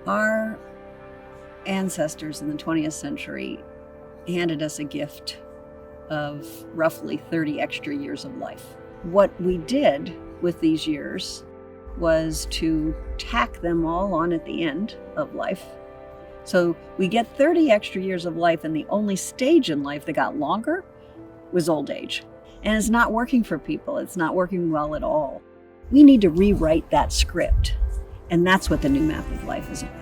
Our ancestors in the 20th century handed us a gift of roughly 30 extra years of life. What we did with these years was to tack them all on at the end of life. So we get 30 extra years of life, and the only stage in life that got longer was old age. And it's not working for people. It's not working well at all. We need to rewrite that script. And that's what the new map of life is about.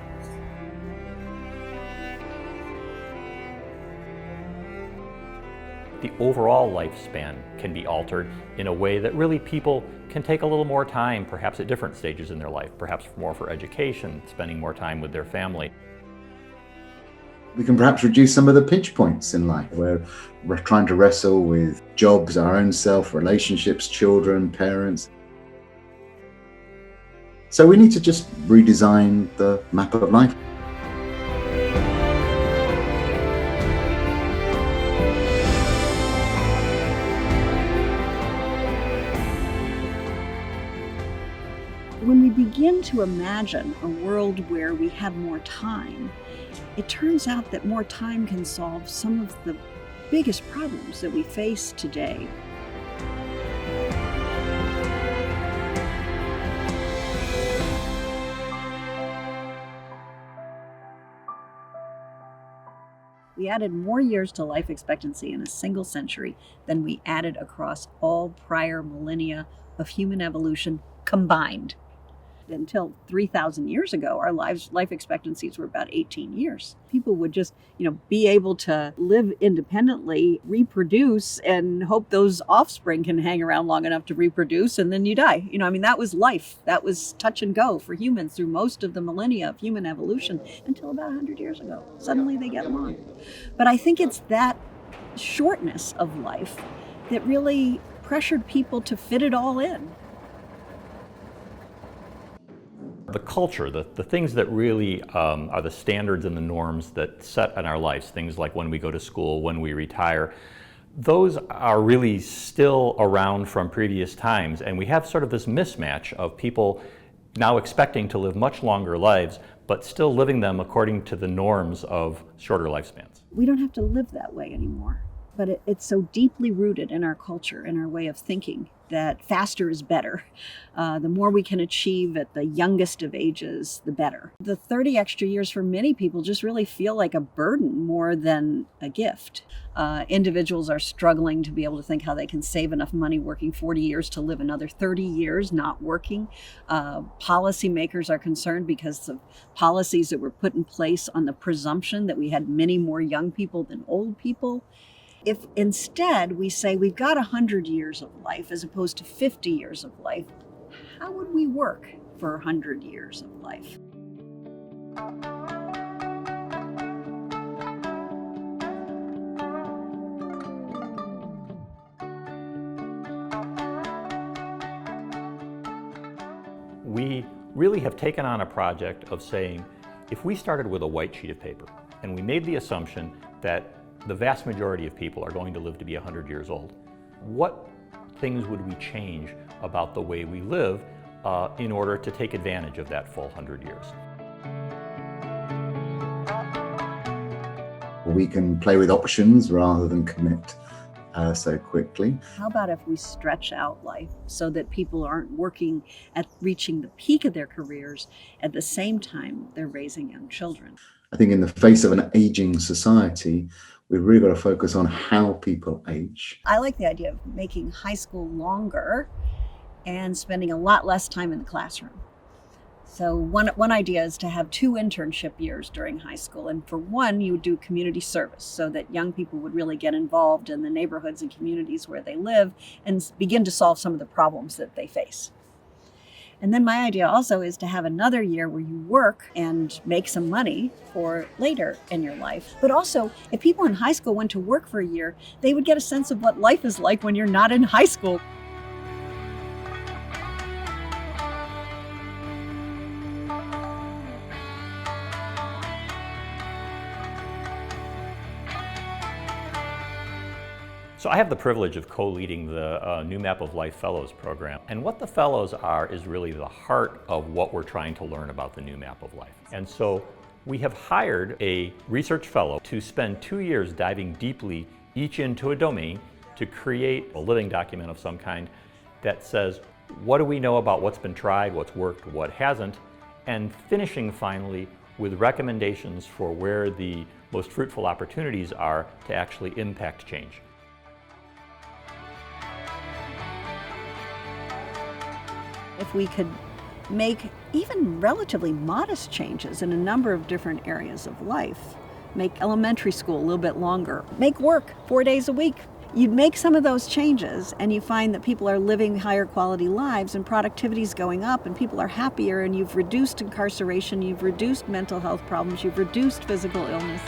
The overall lifespan can be altered in a way that really people can take a little more time, perhaps at different stages in their life, perhaps more for education, spending more time with their family. We can perhaps reduce some of the pinch points in life where we're trying to wrestle with jobs, our own self, relationships, children, parents. So we need to just redesign the map of life. When we begin to imagine a world where we have more time, it turns out that more time can solve some of the biggest problems that we face today. We added more years to life expectancy in a single century than we added across all prior millennia of human evolution combined. Until 3,000 years ago, our life expectancies were about 18 years. People would just, be able to live independently, reproduce, and hope those offspring can hang around long enough to reproduce, and then you die. That was life. That was touch and go for humans through most of the millennia of human evolution until about 100 years ago. Suddenly they get along. But I think it's that shortness of life that really pressured people to fit it all in. The culture, the things that really are the standards and the norms that set in our lives, things like when we go to school, when we retire, those are really still around from previous times. And we have sort of this mismatch of people now expecting to live much longer lives, but still living them according to the norms of shorter lifespans. We don't have to live that way anymore. But it's so deeply rooted in our culture, in our way of thinking, that faster is better. The more we can achieve at the youngest of ages, the better. The 30 extra years for many people just really feel like a burden more than a gift. Individuals are struggling to be able to think how they can save enough money working 40 years to live another 30 years not working. Policymakers are concerned because of policies that were put in place on the presumption that we had many more young people than old people. If instead we say we've got 100 years of life as opposed to 50 years of life, how would we work for 100 years of life? We really have taken on a project of saying, if we started with a white sheet of paper and we made the assumption that the vast majority of people are going to live to be 100 years old, what things would we change about the way we live in order to take advantage of that full 100 years? We can play with options rather than commit so quickly. How about if we stretch out life so that people aren't working at reaching the peak of their careers at the same time they're raising young children? I think in the face of an aging society, we've really got to focus on how people age. I like the idea of making high school longer and spending a lot less time in the classroom. So one idea is to have 2 internship years during high school. And for one, you would do community service so that young people would really get involved in the neighborhoods and communities where they live and begin to solve some of the problems that they face. And then my idea also is to have another year where you work and make some money for later in your life. But also, if people in high school went to work for a year, they would get a sense of what life is like when you're not in high school. So I have the privilege of co-leading the New Map of Life Fellows program. And what the fellows are is really the heart of what we're trying to learn about the New Map of Life. And so we have hired a research fellow to spend 2 years diving deeply each into a domain to create a living document of some kind that says, what do we know about what's been tried, what's worked, what hasn't, and finishing finally with recommendations for where the most fruitful opportunities are to actually impact change. If we could make even relatively modest changes in a number of different areas of life, make elementary school a little bit longer, make work 4 days a week, you'd make some of those changes and you find that people are living higher quality lives and productivity is going up and people are happier, and you've reduced incarceration, you've reduced mental health problems, you've reduced physical illness.